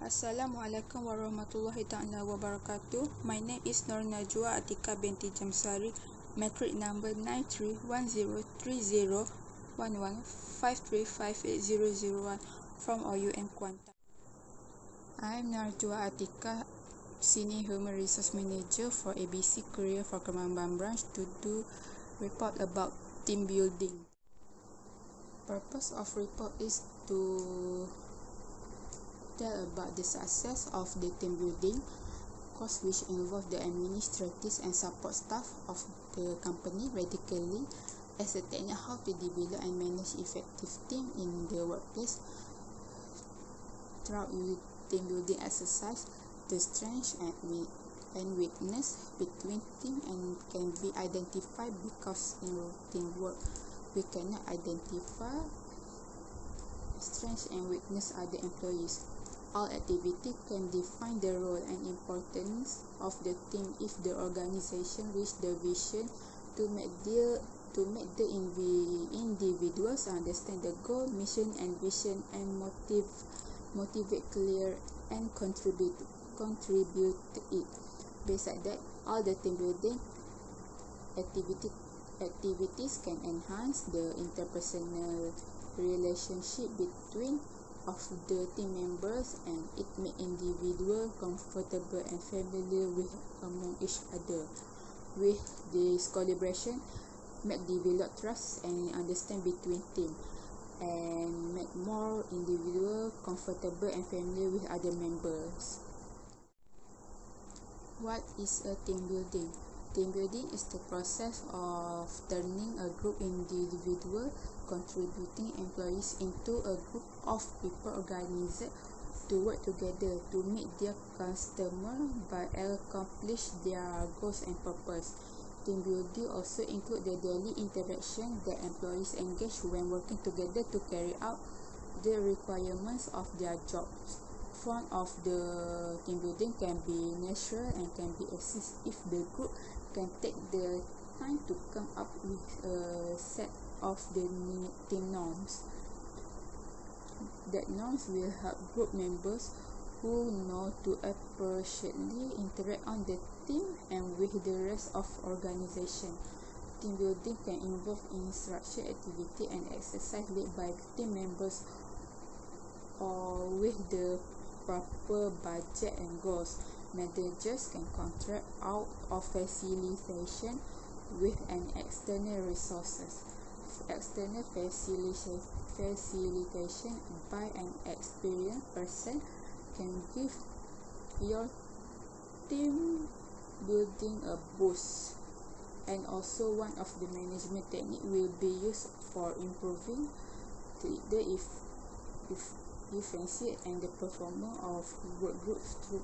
Assalamualaikum warahmatullahi taala wabarakatuh. My name is Nur Najwa Atika binti Jamsari, matric number 93101153580001 from OUM Kuantan. I am Najwa Atika, Senior Human Resource Manager for ABC Career for Kembangan Branch to do report about team building. Purpose of report is to tell about the success of the team building course, which involve the administrative and support staff of the company, radically as a technique how to develop and manage effective team in the workplace. Throughout team building exercise, the strengths and weakness between team and can be identified, because in teamwork we cannot identify strengths and weakness of the employees. All activity can define the role and importance of the team if the organization reach the vision to make the individuals understand the goal, mission and vision, and motivate clear and contribute to it. Besides that, all the team building activities can enhance the interpersonal relationship between of the team members, and it make individual comfortable and familiar with among each other. With this collaboration, make develop trust and understand between team, and make more individual comfortable and familiar with other members. What is a team building? Team building is the process of turning a group individual contributing employees into a group of people organized to work together to meet their customer by accomplish their goals and purpose. Team building also include the daily interaction that employees engage when working together to carry out the requirements of their jobs. Form of the team building can be natural and can be assist if the group can take the time to come up with a set of the team norms. That norms will help group members who know to appropriately interact on the team and with the rest of organization. Team building can involve in structured activity and exercise led by team members or with the proper budget and goals. Managers can contract out of facilitation with an external resources. External facilitation by an experienced person can give your team building a boost. And also, one of the management technique will be used for improving the efficiency and the performance of work groups through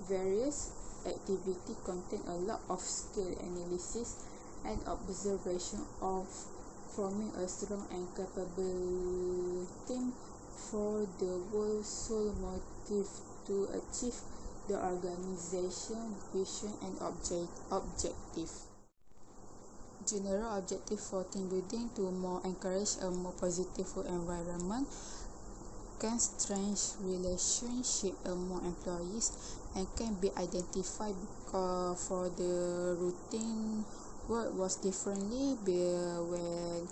various activity contain a lot of skill analysis and observation of forming a strong and capable team for the whole sole motive to achieve the organization vision and objective. General objective for team building to more encourage a more positive environment, can strengthen relationship among employees, and can be identified because for the routine work was differently when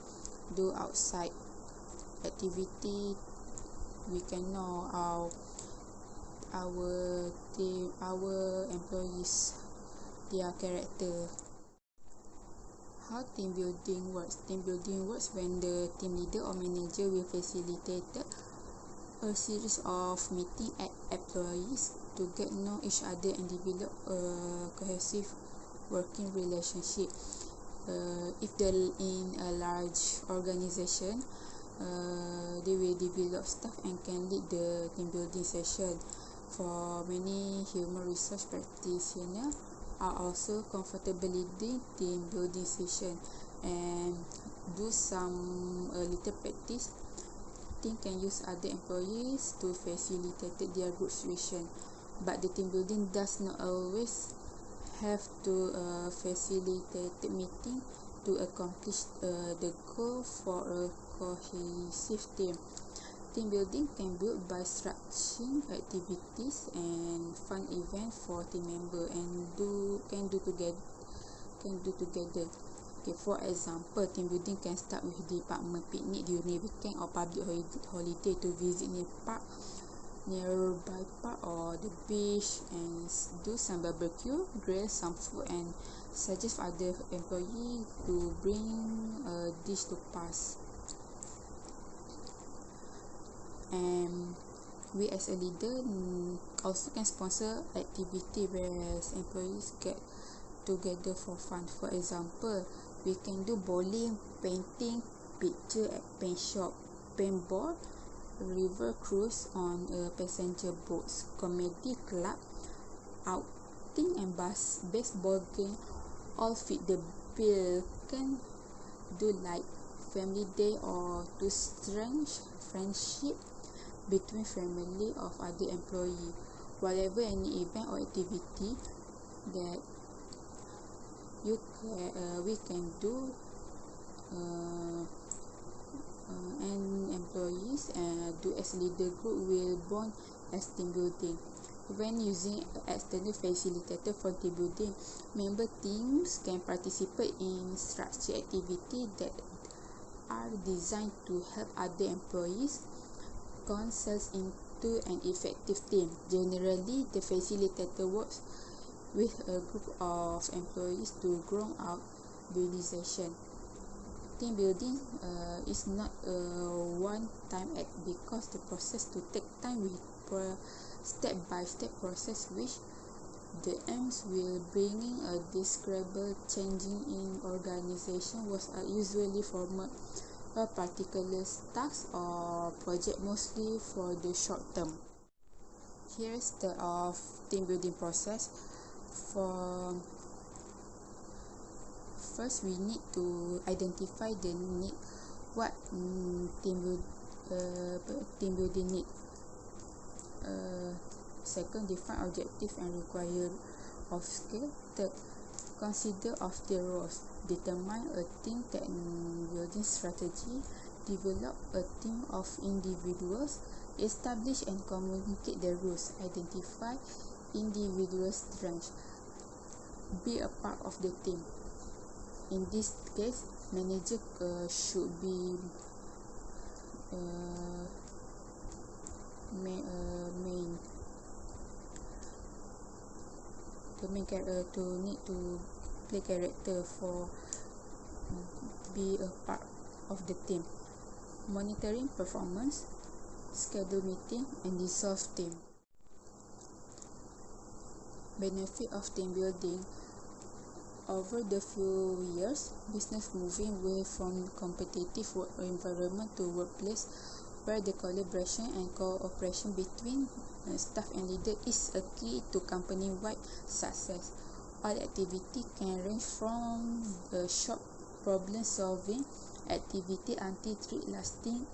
do outside activity. We can know our employees, their character. How team building works? Team building works when the team leader or manager will facilitate a series of meeting at employees to get know each other and develop a cohesive working relationship. If they're in a large organization, they will develop staff and can lead the team building session. For many human resource practitioners are also comfortable leading team building session and do some little practice. Team can use other employees to facilitate their group's vision, but the team building does not always have to facilitate meeting to accomplish the goal for a cohesive team. Team building can build by structuring activities and fun events for team member and can do together. Okay, for example, team building can start with department picnic during weekend or public holiday to visit nearby park or the beach and do some barbecue, grill some food, and suggest other employee to bring a dish to pass. And we as a leader also can sponsor activity where employees get together for fun. For example, we can do bowling, painting, picture at paint shop, paintball, river cruise on a passenger boats, comedy club, outing and baseball game all fit the bill. Can do like family day or to strengthen friendship between family of other employee. Whatever any event or activity that we can do and employees do as leader group will bond as team building. When using external facilitator for team building, member teams can participate in structured activity that are designed to help other employees consult into an effective team. Generally, the facilitator works with a group of employees to grow out realization. Team building is not a one-time act because the process to take time with step-by-step process which the aims will bringing a desirable changing in organization was usually formal a particular task or project mostly for the short term. Here's the team building process. First, we need to identify the need. What team building need. Second, define objective and require of skill. Third, consider of the roles. Determine a team building strategy. Develop a team of individuals. Establish and communicate the rules. Identify individual strengths. Be a part of the team. In this case, manager should be main character to need to play character for be a part of the team. Monitoring performance, schedule meeting, and dissolve team. Benefit of team building. Over the few years, business moving away from competitive work environment to workplace where the collaboration and cooperation between staff and leader is a key to company-wide success. All activity can range from a short problem-solving activity until trip lasting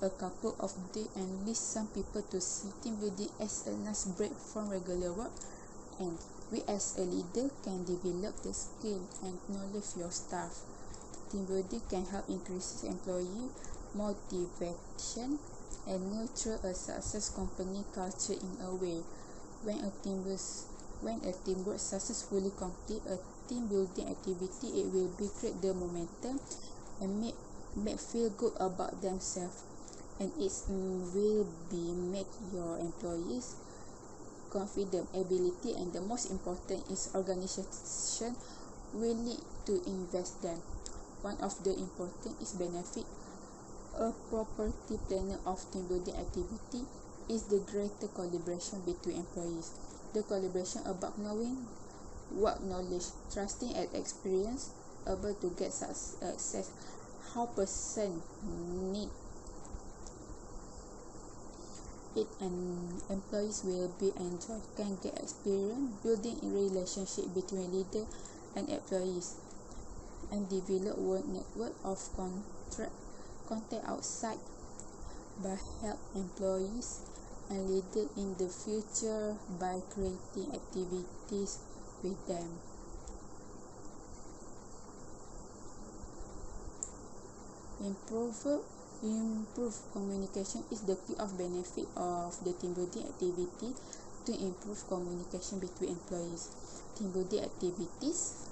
a couple of days and lead some people to see team building as a nice break from regular work. And we as a leader can develop the skill and knowledge of your staff. Team building can help increase employee motivation and nurture a success company culture in a way. When a teamwork successfully complete a team building activity, it will be create the momentum and make feel good about themselves, and it will be make your employees confident, ability, and the most important is organization willing to invest them. One of the important is benefit. A property planner of team building activity is the greater collaboration between employees. The collaboration about knowing what knowledge, trusting and experience, able to get access, how person need it, and employees will be enjoy, can get experience, building a relationship between leader and employees, and develop work network of contact outside by help employees and leader in the future by creating activities with them. Improve Improve communication is the key of benefit of the team building activity to improve communication between employees. Team building activities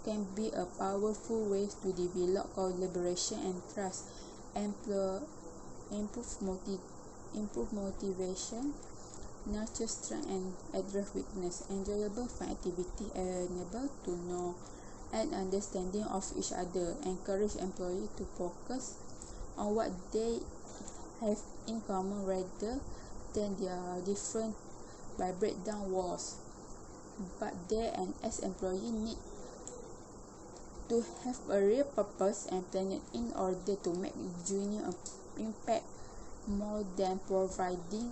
can be a powerful way to develop collaboration and trust, improve motivation, nurture strength and address weakness. Enjoyable fun activity enable to know and understanding of each other, encourage employees to focus on what they have in common rather than their different by breakdown walls. But they and as employees need to have a real purpose and plan in order to make genuine impact more than providing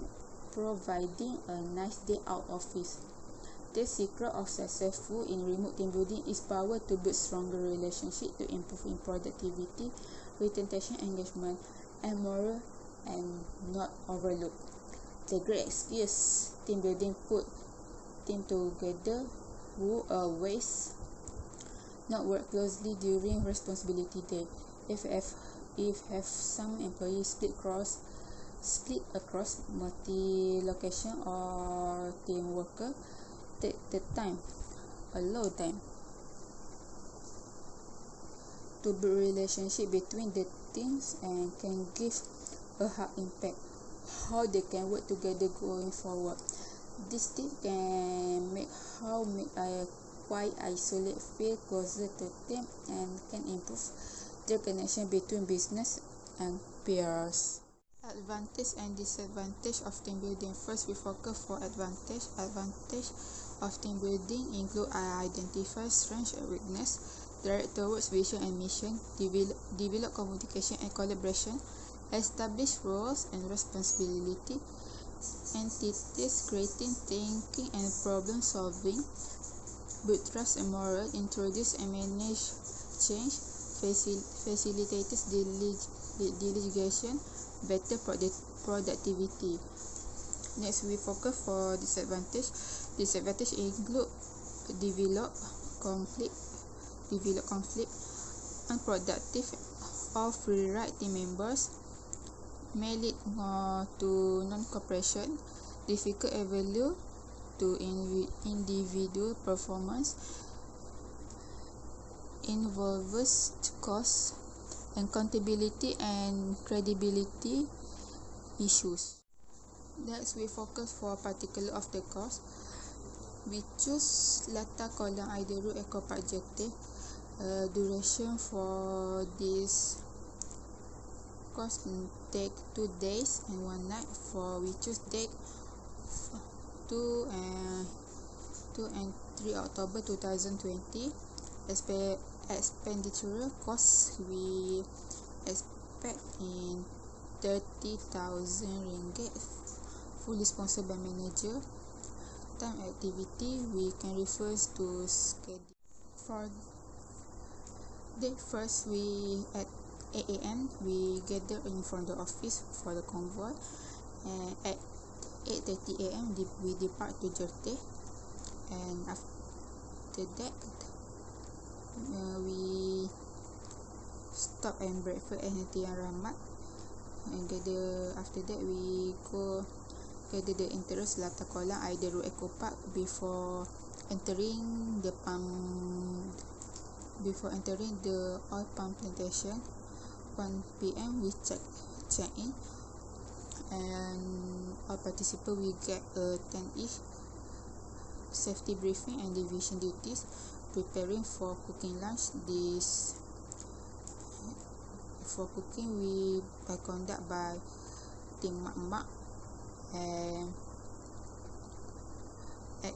a nice day out of office. The secret of successful in remote team building is power to build stronger relationships to improve in productivity, retention, engagement, and morale, and not overlook. The great excuse team building put team together who always not work closely during responsibility day. If have some employees split across multi-location or team worker, take the time, allow time to build relationship between the teams and can give a hard impact how they can work together going forward. This tip can make a quite isolate feel closer to team and can improve the connection between business and peers. Advantage and disadvantage of team building. First, we focus for advantage. Advantage of team building include identify strengths and weakness, direct towards vision and mission, develop communication and collaboration, establish roles and responsibility, entities, creating thinking and problem solving, build trust and morale, introduce and manage change, facilitates delegation, better productivity. Next, we focus for disadvantage. Disadvantage include develop conflict, unproductive or free ride team members, may lead to non-cooperation, difficult evaluate to individual performance, involves cost, accountability and credibility issues. Next, we focus for particular of the course. We choose Latar Kolam Air Eco Park Jetty. Duration for this course take 2 days and 1 night. For we choose date 2 and 3 October 2020. Expenditure cost we expect in 30,000 ringgit, fully sponsored by manager. Time activity we can refer to schedule. For date first, we at 8 a.m. we gather in front of the office for the convoy, and at 8:30 a.m. we depart to Jerteh, and after that we stop and breakfast at Hentian Rahmat, and after that we go gather the interest Latar Kolam Air Eco Park before entering the oil palm plantation. 1 p.m. we check in, and all participants we get a 10 each safety briefing and division duties, preparing for cooking lunch. For cooking we conduct by team mak and at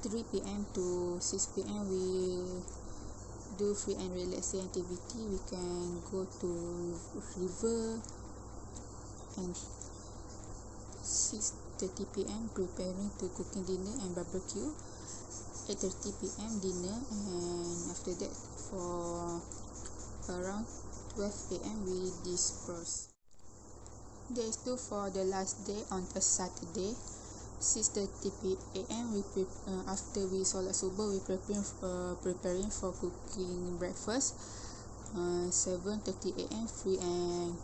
3 p.m. to 6 p.m. we do free and relaxing activity. We can go to river, and 6:30 p.m. preparing to cooking dinner and barbecue. 8:30 p.m. dinner, and after that for around 12 p.m. we disperse. Day 2 for the last day on a Saturday. 6:30 a.m. after we solat subuh we preparing for cooking breakfast. 7:30 AM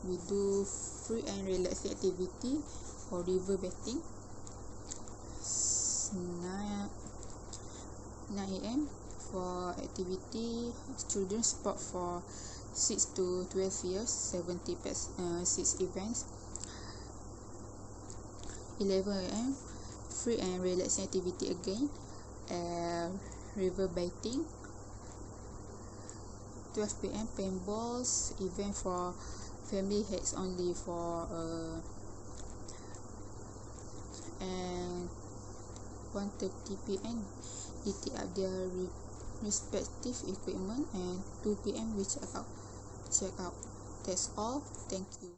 we do free and relaxing activity for river betting. 9 AM for activity children sport for 6 to 12 years, 70 pets, 6 events. 11 AM free and relaxing activity again, river betting. 12 PM paintballs event for family heads only and 1:30 PM they take up their respective equipment, and 2 PM we check out. That's all. Thank you.